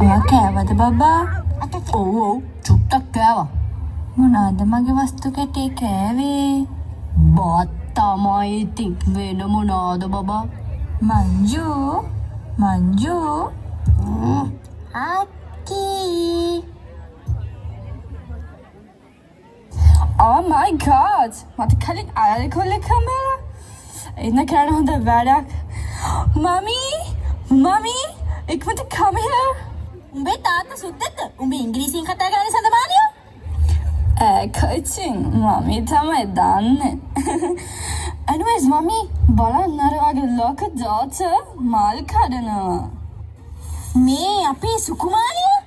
ඔයා කෑවද බබා? ඔව් චුට්ටක් කෑවා. මොනවාද මගේ වස්තු කැටේ කෑවේ? බත් තමයි ඉතින් වෙන මොනවාද බබා? මංජු අක්කී. Oh my god! මට කලින් අයල් කොල්ල කමලා ඉන්න කරන හොඳ වැඩක්. මමි ඉක්මනට come here. උඹේ තාත්තා සුද්දද? උඹ ඉංග්‍රීසියෙන් කතා කරන්නේ සඳමානියෝ? කොච්චින් මමි තමයි දන්නේ. Anyways මමි බලන්න අර වගේ ලොකු daughter මල් කඩනවා. මේ අපේ සුකුමාලියෝ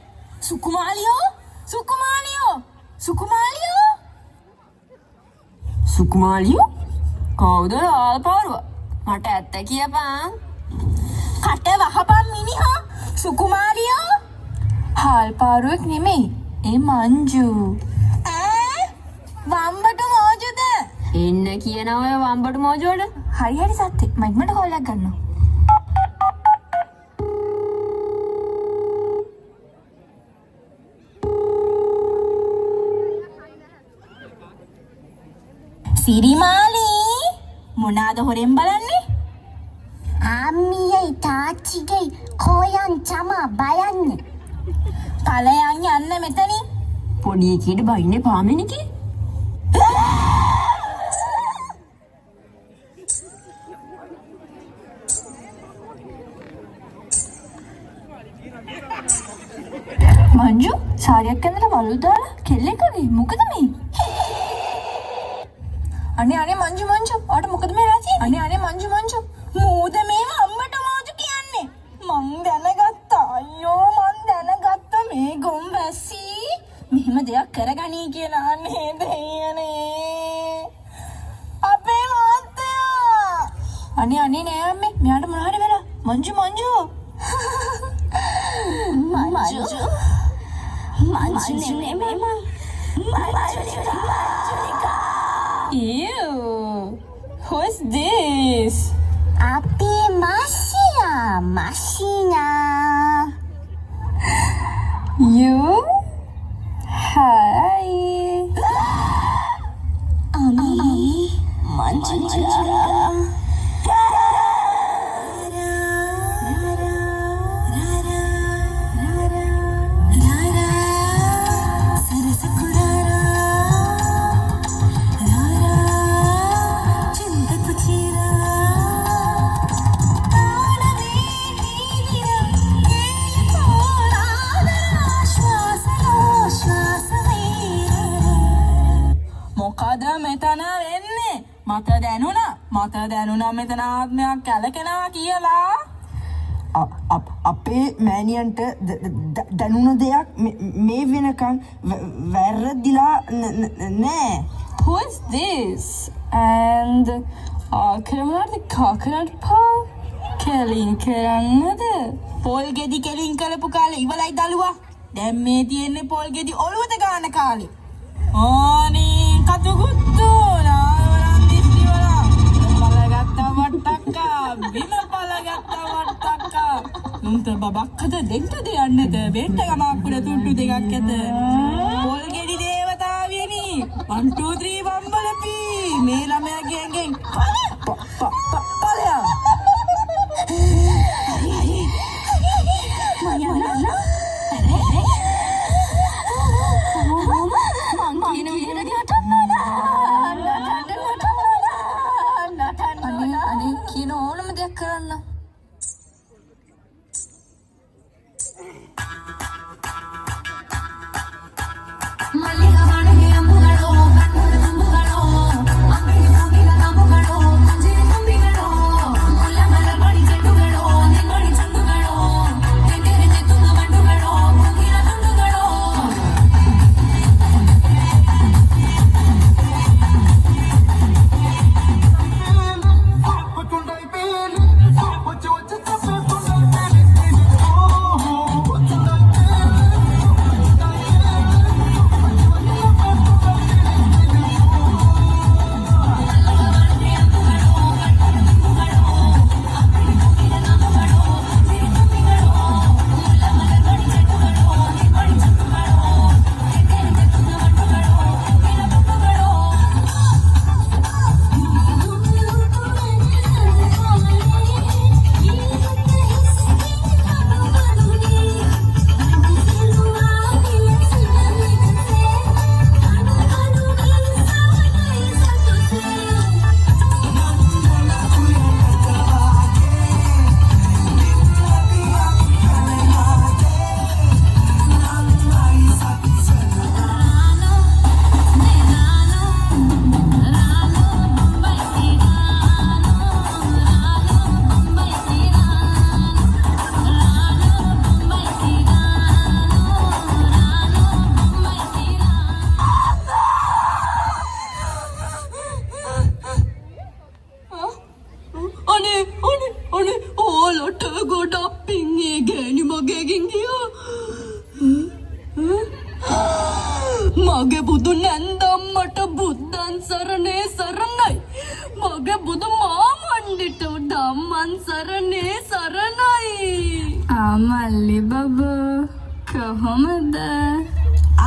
කවුද ආල්පාරුව? මට ඇත්ත කියපන්. කට වහපන් මිනිහා. සුකුමාලියෝ හාල්පාරුවෙක් නෙමෙයි. ඒ මංජු. වම්බටු මෝජුද? එන්න කියන ඔය වම්බටු මෝජුවද? හරි සත්‍ය. මට කෝලයක් ගන්නවා. සිරිමාලි මොනාද හොරෙන් බලන්නේ? අම්මියයි තාච්චිගේ කොයන් චමා බයන්නේ. ඵලයන් යන්න මෙතනින්. පොඩි එකේට බයින්නේ පාමිනිකේ. මංජු සාරියක් ඇඳලා වලු දාලා කෙල්ලෙක් වගේ මොකද මේ? අනේ මංජු ඔයාට මොකද මේ රාජි? අනේ මංජු මූද මේව අම්මට මෝජු කියන්නේ. මං දැනගත්තා. අයියෝ මං දැනගත්තා මේ ගොම්බැසි මෙහෙම දෙයක් කරගනී කියලා නේද අයියනේ. අපේ මාත්තයා. අනේ නෑ අම්මේ මෙයාට මොනවද වෙලා? මංජු නෙමෙයි Ew, who's this? අපේ මාසිනා. You? Hi. Manjara. මොකද මෙතන වෙන්නේ? මට දැනුණා මෙතන ආත්මයක් කැලකෙනවා කියලා. අපේ මෑනියන්ට දැනුණ දෙයක් මේ වෙනකන් වැරදිලා නෑ. Who is this? And ආක්‍රමණද coconut palm? කෙලින් කරන්නද? පොල් ගෙඩි කෙලින් කරපු කාලේ ඉවලයි දලුවා. දැන් මේ තියෙන්නේ පොල් ගෙඩි ඔළුවට ගන්න කාලේ. ඕනේ කතුගුත්තු නාවරන් දිස්තිවලා පලගත්ත වට්ටක්කා බිම පලගත්ත වට්ටක්කා නුන්ට බබක්කද දෙන්නද යන්නද වෙන්න ගමක්කුඩ තුට්ටු දෙකක් ඇත පොල් ගෙඩි දේවතාවියනි 1 2 3 වම්බලපි මේ ළමයාගේ ඇඟෙන් පලයා කියන ඕනම දෙයක් කරන්න. මගේ බුදු නැන්දම්මට බුද්ධන් සරණේ සරණයි. මගේ බුදු මාමණ්ඩිට ධම්මන් සරණේ සරණයි. මල්ලි බබා කොහොමද?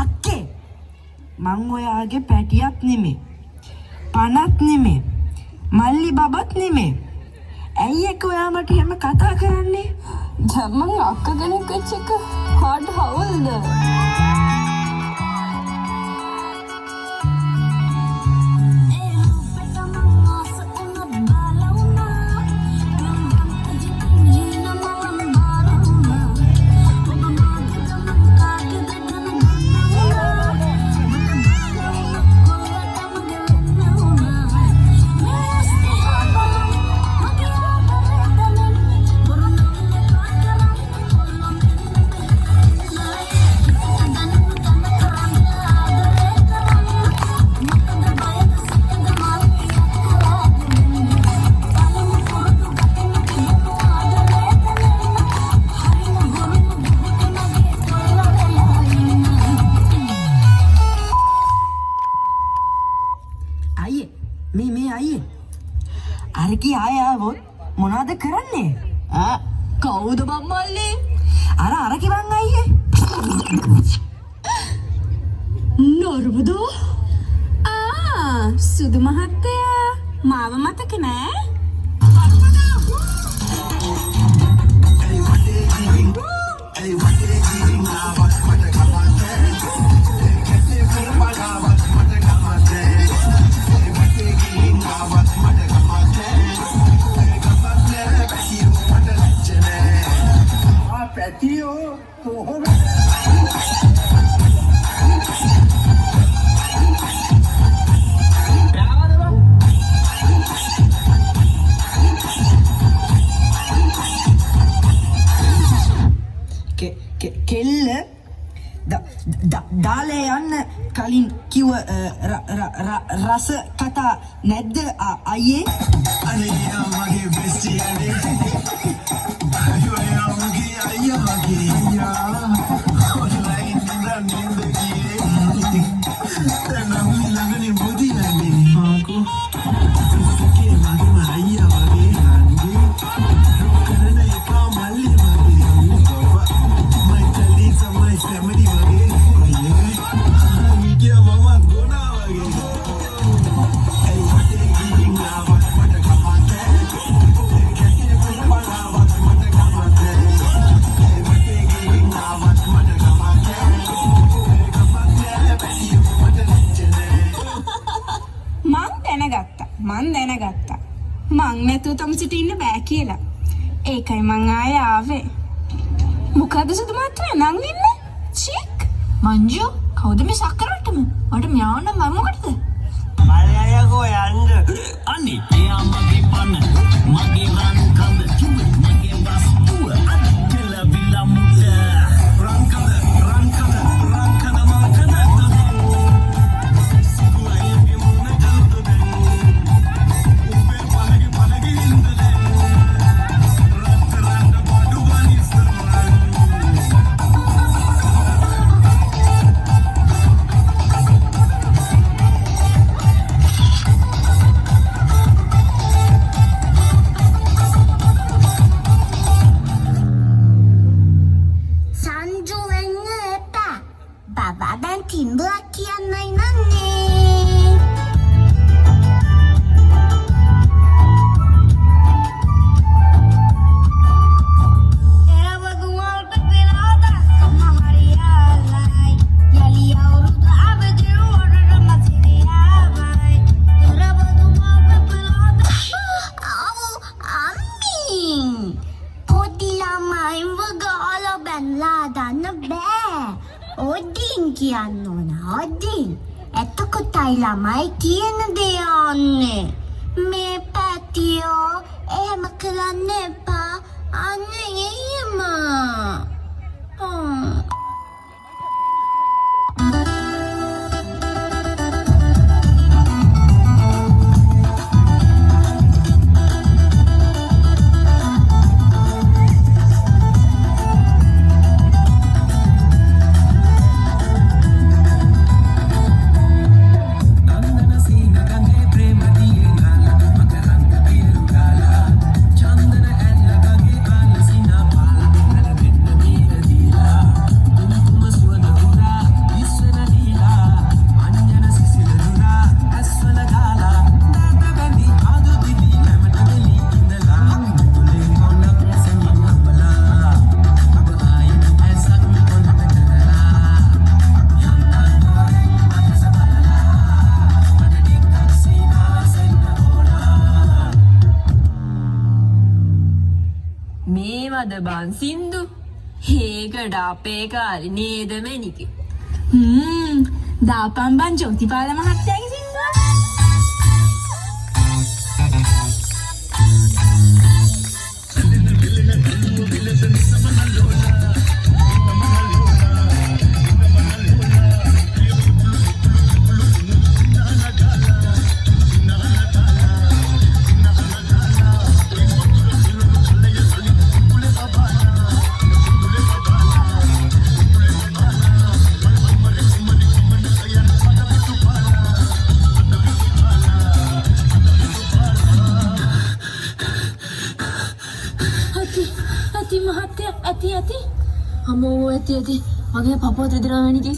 අක්කේ මං ඔයාගේ පැටියක් නෙමේ. පණක් නෙමේ. මල්ලි බබත් නෙමේ. ඇයි එක ඔයා මට එහෙම කතා කරන්නේ? දැන් මං අක්ක කෙනෙක් වෙච්ච එක හඩ හවුල්ද? අරකි ආය ආවොත් මොනවද කරන්නේ? කවුද බං මල්ලි? අරකි බං අයියේ. නර්මදා? සුදු මහත්තයා මාව මතක නෑ? කෙල්ල දාලේ යන්න කලින් කිව්ව රස කතා නැද්ද අයියේ? අනේ මගේ බෙස්ටි අනේ අයියෝ මගේ අයියා මගේ අයියා ඔන්ලයින් ඉඳන් නින්ද ගියේ තනම් ළඟනේ බුදි නැන්නේ ආකෝ සුසුකේ මගේ අයියා මගේ හන්ගේ කරන එක මල්ලි මගේ බබා my colleagues and my family මගේ අයියේ මීඩියා මම ගොනා වගේ hey what they giving now what come on මං දැනගත්තා මං නැතුව තම සිට ඉන්න බෑ කියලා. ඒකයි මං ආයේ ආවේ. මොකද සුදු මාත්‍රා නං ඉන්නේ? චික් මංජු කවුද මේ සක්කරටම? මට මියාව නම් මම මොකටද? මල්ලියකෝ යන්න. අනේ එයා මගේ පන මගේ රන් කඳ මගේ වස්තුව අදලා විලා මුට රන් කඳ කියන්න ඕන හොද්දින් එතකොටයි ළමයි කියන දේ අන්නේ මේ පැටියෝ එහෙම කරන්න එපා අන්න එහෙම මොනවද බං සින්දු? හේකට අපේ කාලේ නේද මැනිකේ? දාපම් බං ජෝතිපාල මහත්තයාගේ සින්දුව. ඇති මහත්තයා ඇති අමෝ ඇති මගේ පපුව දෙදෙනා මැනිකේ.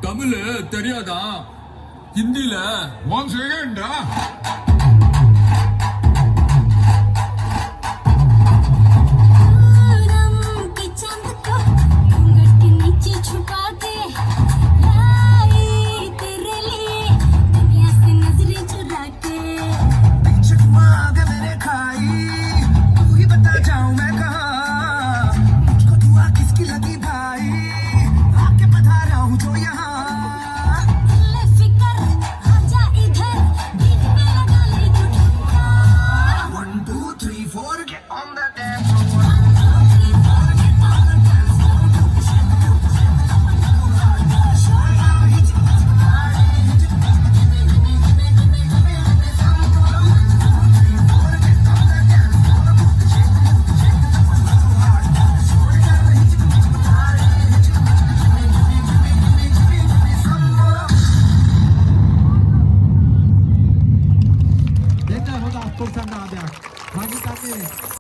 தமிழ் தெரியாதா? ஹிந்தில 1 செகண்ட்